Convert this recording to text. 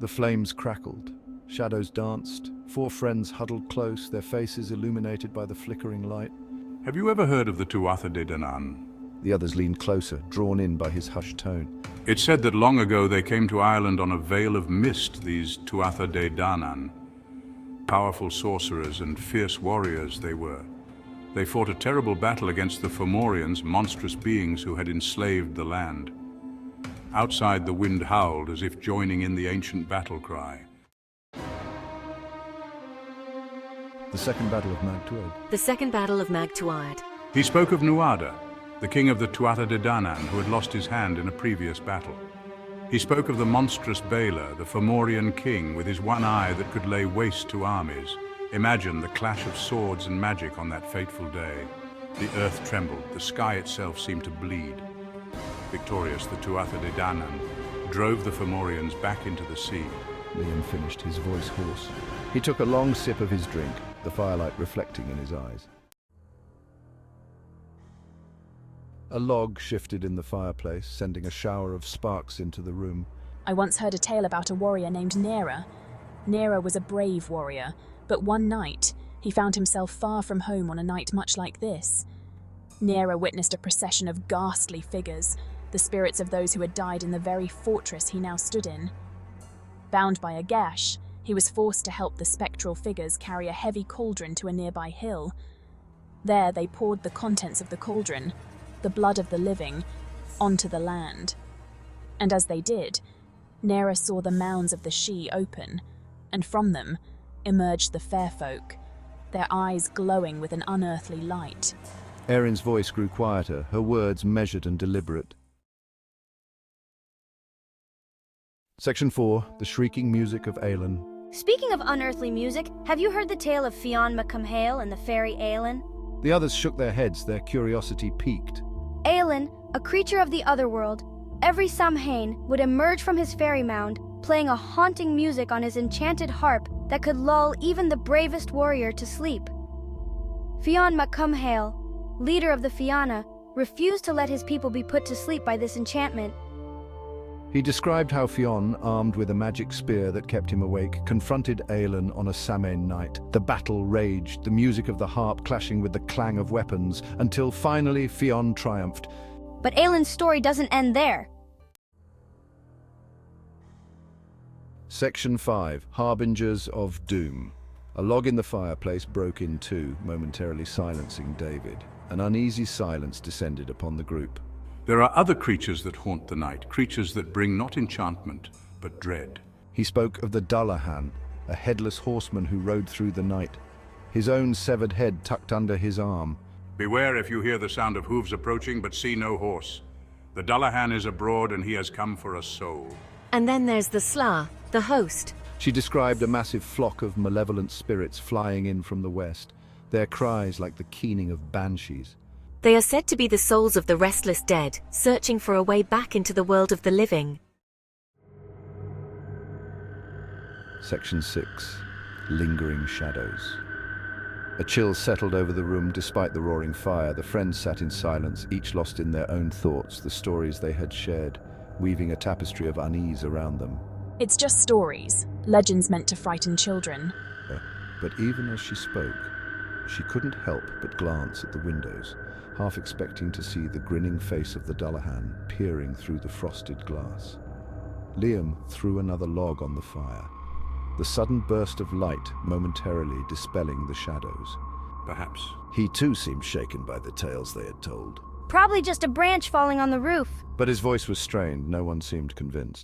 The flames crackled. Shadows danced. Four friends huddled close, their faces illuminated by the flickering light. Have you ever heard of the Tuatha Dé Danann? The others leaned closer, drawn in by his hushed tone. It's said that long ago they came to Ireland on a veil of mist, these Tuatha Dé Danann. Powerful sorcerers and fierce warriors they were. They fought a terrible battle against the Fomorians, monstrous beings who had enslaved the land. Outside, the wind howled as if joining in the ancient battle cry. The Second Battle of Mag Tuatha. The Second Battle of Mag Tuatha. He spoke of Nuada, the king of the Tuatha Dé Danann, who had lost his hand in a previous battle. He spoke of the monstrous Bela, the Fomorian king, with his one eye that could lay waste to armies. Imagine the clash of swords and magic on that fateful day. The earth trembled, the sky itself seemed to bleed. Victorious, the Tuatha Dé Danann drove the Fomorians back into the sea. Liam finished, his voice hoarse. He took a long sip of his drink, the firelight reflecting in his eyes. A log shifted in the fireplace, sending a shower of sparks into the room. I once heard a tale about a warrior named Nera. Nera was a brave warrior, but one night he found himself far from home on a night much like this. Nera witnessed a procession of ghastly figures, the spirits of those who had died in the very fortress he now stood in. Bound by a gash, he was forced to help the spectral figures carry a heavy cauldron to a nearby hill. There they poured the contents of the cauldron, the blood of the living, onto the land. And as they did, Nera saw the mounds of the Sidhe open, and from them emerged the fair folk, their eyes glowing with an unearthly light. Erin's voice grew quieter, her words measured and deliberate. Section 4, the shrieking music of Aelin. Speaking of unearthly music, have you heard the tale of Fionn McCumhale and the fairy Aelin? The others shook their heads, their curiosity piqued. Aelin, a creature of the otherworld, every Samhain would emerge from his fairy mound, playing a haunting music on his enchanted harp that could lull even the bravest warrior to sleep. Fionn McCumhale, leader of the Fianna, refused to let his people be put to sleep by this enchantment. He described how Fionn, armed with a magic spear that kept him awake, confronted Aelin on a Samhain night. The battle raged, the music of the harp clashing with the clang of weapons, until finally Fionn triumphed. But Aelin's story doesn't end there. Section 5, Harbingers of Doom. A log in the fireplace broke in two, momentarily silencing David. An uneasy silence descended upon the group. There are other creatures that haunt the night, creatures that bring not enchantment, but dread. He spoke of the Dullahan, a headless horseman who rode through the night, his own severed head tucked under his arm. Beware if you hear the sound of hooves approaching, but see no horse. The Dullahan is abroad, and he has come for a soul. And then there's the Sla, the host. She described a massive flock of malevolent spirits flying in from the west, their cries like the keening of banshees. They are said to be the souls of the restless dead, searching for a way back into the world of the living. Section 6, Lingering Shadows. A chill settled over the room despite the roaring fire. The friends sat in silence, each lost in their own thoughts, the stories they had shared, weaving a tapestry of unease around them. It's just stories, legends meant to frighten children. But even as she spoke, she couldn't help but glance at the windows, half expecting to see the grinning face of the Dullahan peering through the frosted glass. Liam threw another log on the fire, the sudden burst of light momentarily dispelling the shadows. Perhaps. He too seemed shaken by the tales they had told. Probably just a branch falling on the roof. But his voice was strained, no one seemed convinced.